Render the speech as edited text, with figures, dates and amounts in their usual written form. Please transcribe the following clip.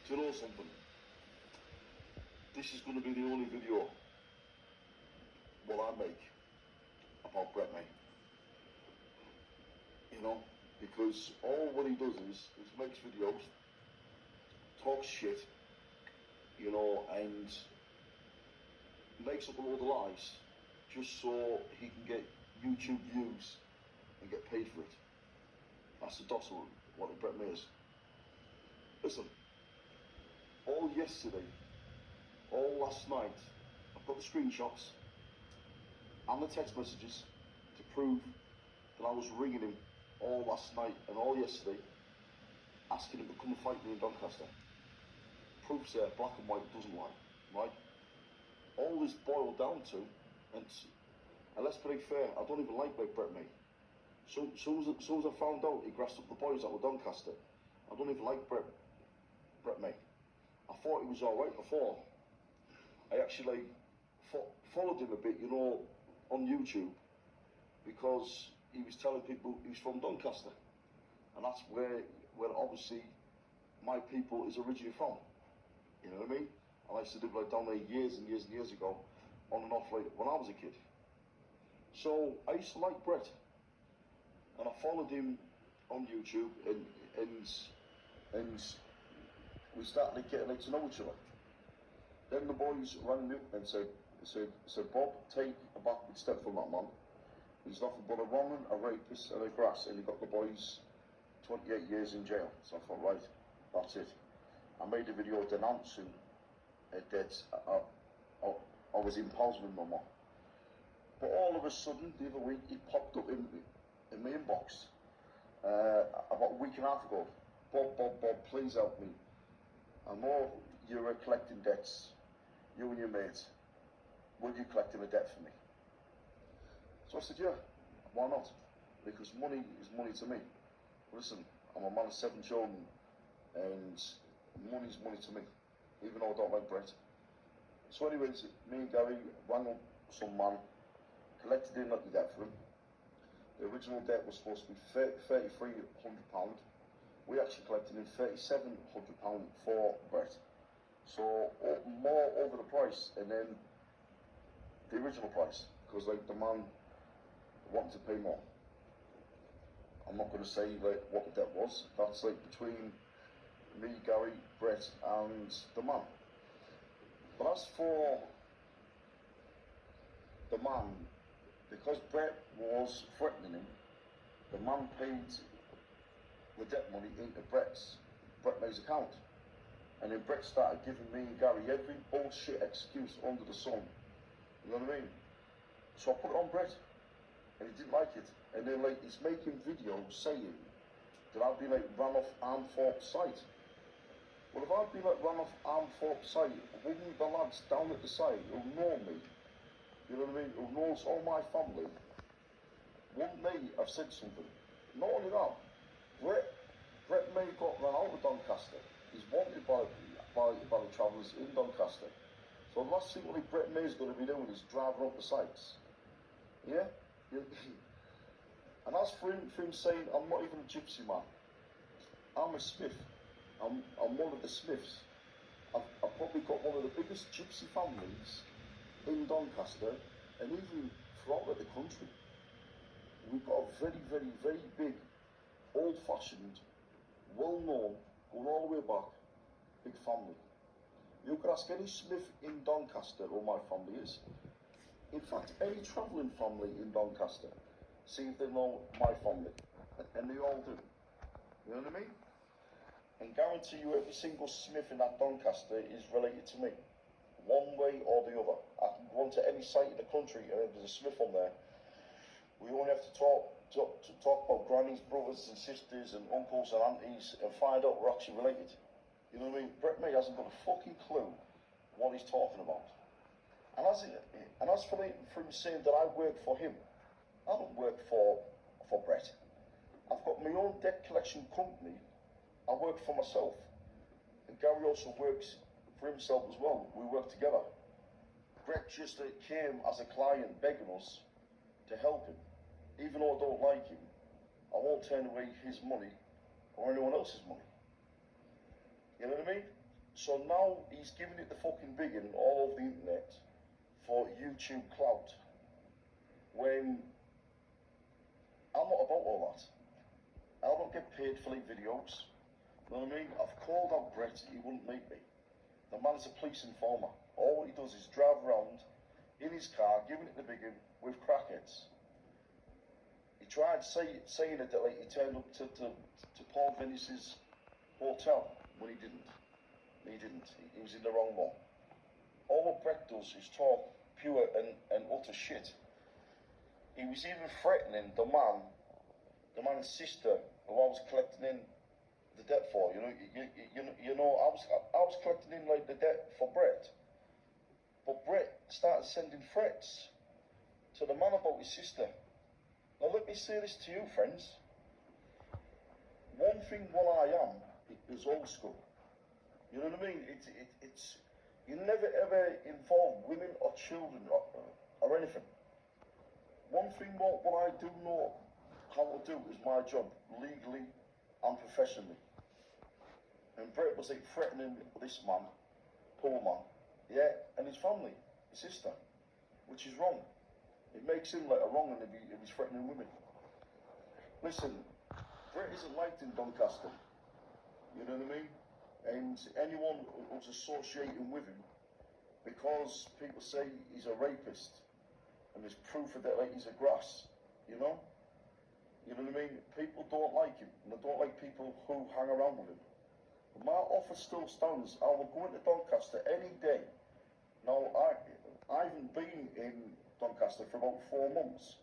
Do you know something? This is going to be the only video what I make about Brett May. You know, because all what he does is makes videos, talks shit, you know, and makes up a load of lies just so he can get YouTube views and get paid for it. That's the docile what Brett May is. Listen, all yesterday, all last night, I've got the screenshots and the text messages to prove that I was ringing him all last night and all yesterday, asking him to come and fight me in Doncaster. Proof's there, black and white, doesn't lie, right? All this boiled down to, and let's be fair, I don't even like Brett May. So soon as I found out he grassed up the boys out of Doncaster, I don't even like Brett May. I thought he was alright before. I actually followed him a bit, you know, on YouTube, because he was telling people he's from Doncaster, and that's where obviously my people is originally from. You know what I mean? And I used to live like down there years and years and years ago, on and off, like when I was a kid. So I used to like Brett, and I followed him on YouTube, and we started getting to know each other. Then the boys rang me up and said, Bob, take a backward step from that man. He's nothing but a wrong'un, a rapist, and a grass, and he got the boys 28 years in jail. So I thought, right, that's it. I made a video denouncing that I was in pals with my mum. But all of a sudden, the other week, he popped up in my inbox about a week and a half ago. Bob, please help me. I know you're collecting debts, you and your mates. Will you collect him a debt for me? So I said, yeah, why not? Because money is money to me. Listen, I'm a man of 7 children, and money's money to me, even though I don't like Brett. So anyways, me and Gary rang up some man, collected in like the debt for him. The original debt was supposed to be £3,300. We actually collected in £3,700 for Brett. So more over the price, and then the original price, because like the man wanted to pay more. I'm not going to say like what the debt was. That's like between me, Gary, Brett, and the man. But as for the man, because Brett was threatening him, the man paid the debt money into Brett May's account. And then Brett started giving me and Gary every bullshit excuse under the sun. You know what I mean? So I put it on Brett, and he didn't like it. And then like he's making videos saying that I've been like ran off Armthorpe site. Well, if I'd been like ran off Armthorpe site, wouldn't the lads down at the site who know me, you know what I mean, who knows all my family, wouldn't they have said something? Not only that, Brett May got run out of Doncaster. He's wanted by the travellers in Doncaster. So the last thing what Brett May is going to be doing is driving up the sites. Yeah? And as for him saying, I'm not even a gypsy man. I'm a smith. I'm one of the smiths. I've probably got one of the biggest gypsy families in Doncaster, and even throughout the country. We've got a very, very, very big, old-fashioned, well-known, going all the way back, big family. You could ask any smith in Doncaster who my family is. In fact, any travelling family in Doncaster, see if they know my family, and they all do. You know what I mean? And guarantee you every single smith in that Doncaster is related to me, one way or the other. I can go onto any site in the country and if there's a smith on there, we only have to talk about grannies, brothers and sisters and uncles and aunties and find out we're actually related. You know what I mean? Brett May hasn't got a fucking clue what he's talking about. And as for him saying that I work for him, I don't work for Brett. I've got my own debt collection company. I work for myself. And Gary also works for himself as well. We work together. Brett just came as a client begging us to help him. Even though I don't like him, I won't turn away his money or anyone else's money. You know what I mean? So now he's giving it the fucking big one all over the internet for YouTube clout. When I'm not about all that. I don't get paid for like videos. You know what I mean? I've called out Brett, he wouldn't meet me. The man's a police informer. All he does is drive around in his car, giving it the big one with crackheads. He tried saying it that like he turned up to Paul Vince's hotel when he didn't. He was in the wrong one. All what Brett does is talk pure and utter shit. He was even threatening the man's sister, who I was collecting in the debt for. I was collecting in like the debt for Brett. But Brett started sending threats to the man about his sister. Now let me say this to you, friends. One thing what I am is old school. You know what I mean? It's you never ever involve women or children or anything. One thing what I do know how to do is my job legally and professionally. And Brett was like threatening this man, poor man, yeah, and his family, his sister, which is wrong. It makes him like a wrong one if he's threatening women. Listen, Brett isn't liked in Doncaster. You know what I mean? And anyone who's associating with him, because people say he's a rapist, and there's proof of that, like he's a grass, you know? You know what I mean? People don't like him, and they don't like people who hang around with him. But my offer still stands. I will go into Doncaster any day. Now, I haven't been in Doncaster for about 4 months.